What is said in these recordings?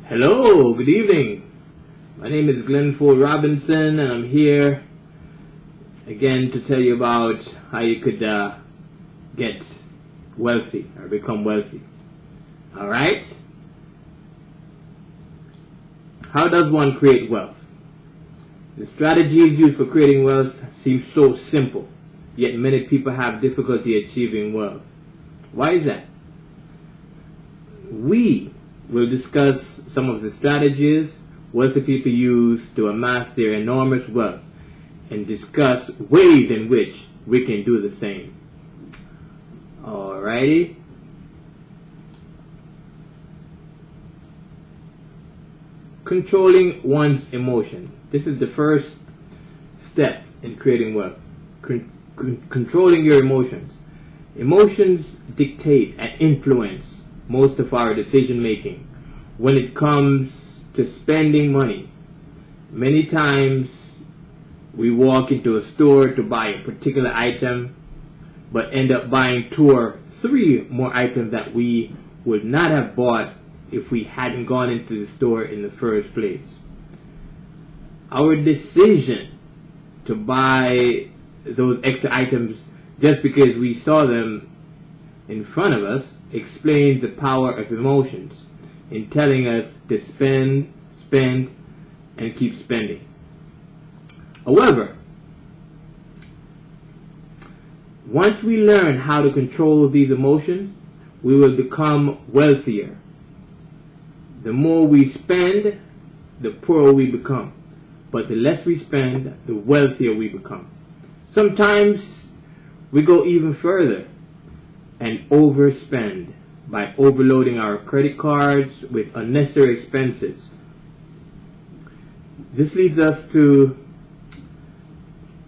Hello, good evening. My name is Glenn Ford Robinson, and I'm here again to tell you about how you could get wealthy or become wealthy. Alright? How does one create wealth? The strategies used for creating wealth seem so simple, yet many people have difficulty achieving wealth. Why is that? We will discuss some of the strategies wealthy people use to amass their enormous wealth and discuss ways in which we can do the same. Alrighty? Controlling one's emotion. This is the first step in creating wealth. Controlling your emotions. Emotions dictate and influence most of our decision making when it comes to spending money. Many times we walk into a store to buy a particular item but end up buying 2 or 3 more items that we would not have bought if we hadn't gone into the store in the first place. Our decision to buy those extra items just because we saw them in front of us explains the power of emotions in telling us to spend, and keep spending. However, once we learn how to control these emotions, we will become wealthier. The more we spend, the poorer we become. But the less we spend, the wealthier we become. Sometimes we go even further and overspend by overloading our credit cards with unnecessary expenses. This leads us to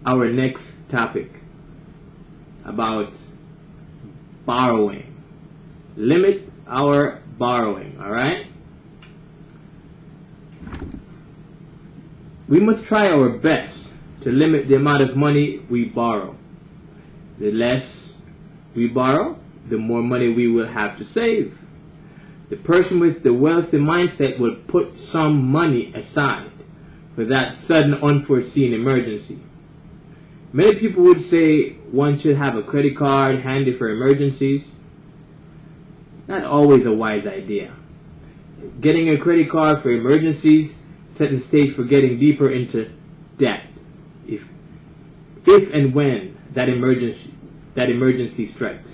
our next topic about borrowing. Limit our borrowing, alright? We must try our best to limit the amount of money we borrow. The less we borrow, the more money we will have to save. The person with the wealthy mindset will put some money aside for that sudden unforeseen emergency. Many people would say one should have a credit card handy for emergencies. Not always a wise idea. Getting a credit card for emergencies set the stage for getting deeper into debt if and when that emergency strikes.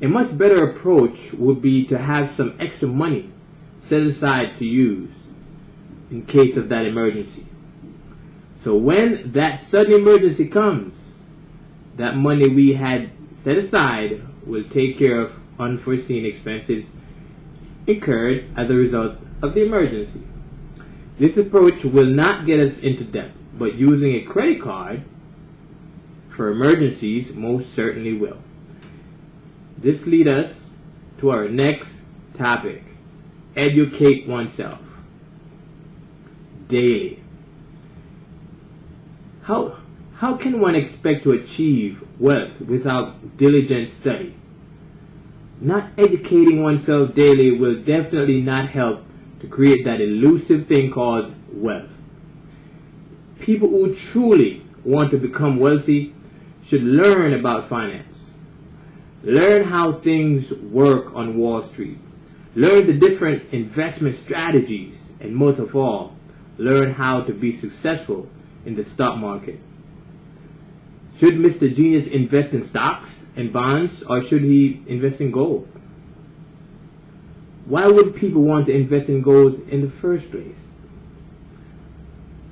A much better approach would be to have some extra money set aside to use in case of that emergency. So when that sudden emergency comes, that money we had set aside will take care of unforeseen expenses incurred as a result of the emergency. This approach will not get us into debt, but using a credit card for emergencies most certainly will. This leads us to our next topic. Educate oneself daily. How can one expect to achieve wealth without diligent study? Not educating oneself daily will definitely not help to create that elusive thing called wealth. People who truly want to become wealthy should learn about finance. Learn how things work on Wall Street. Learn the different investment strategies, and most of all, learn how to be successful in the stock market. Should Mr. Genius invest in stocks and bonds, or should he invest in gold? Why would people want to invest in gold in the first place?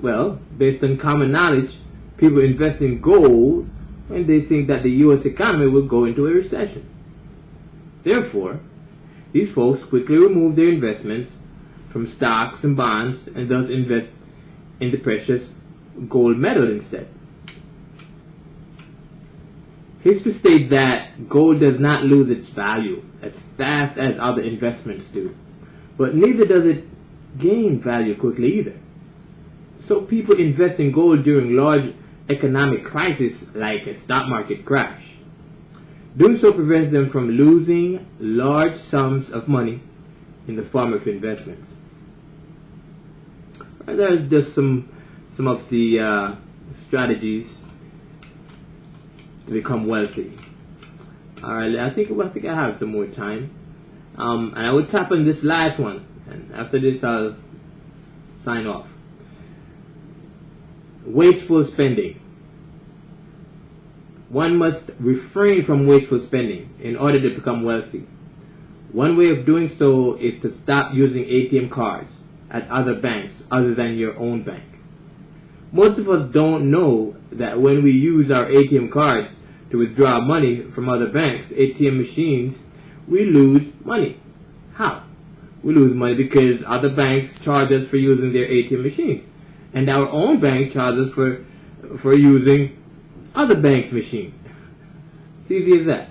Well, based on common knowledge, people invest in gold when they think that the U.S. economy will go into a recession. Therefore, these folks quickly remove their investments from stocks and bonds and thus invest in the precious gold metal instead. History states that gold does not lose its value as fast as other investments do, but neither does it gain value quickly either. So people invest in gold during large economic crises like a stock market crash. Doing so prevents them from losing large sums of money in the form of investments. There's just some of the strategies to become wealthy. Alright, I think I have some more time. And I will tap on this last one, and after this I'll sign off. Wasteful spending. One must refrain from wasteful spending in order to become wealthy. One way of doing so is to stop using ATM cards at other banks other than your own bank. Most of us don't know that when we use our ATM cards to withdraw money from other banks' ATM machines, we lose money. How? We lose money because other banks charge us for using their ATM machines, and our own bank charges us for using other banks' machines. It's easy as that.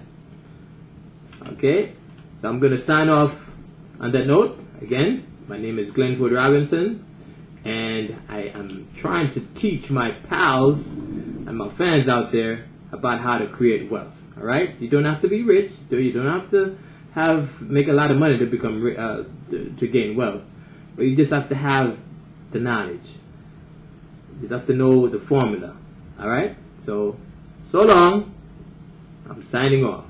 Okay, so I'm going to sign off on that note. Again, my name is Glenford Robinson, and I am trying to teach my pals and my fans out there about how to create wealth. All right, you don't have to be rich. You don't have to make a lot of money to become to gain wealth, but you just have to have the knowledge. You have to know the formula. All right. So long. I'm signing off.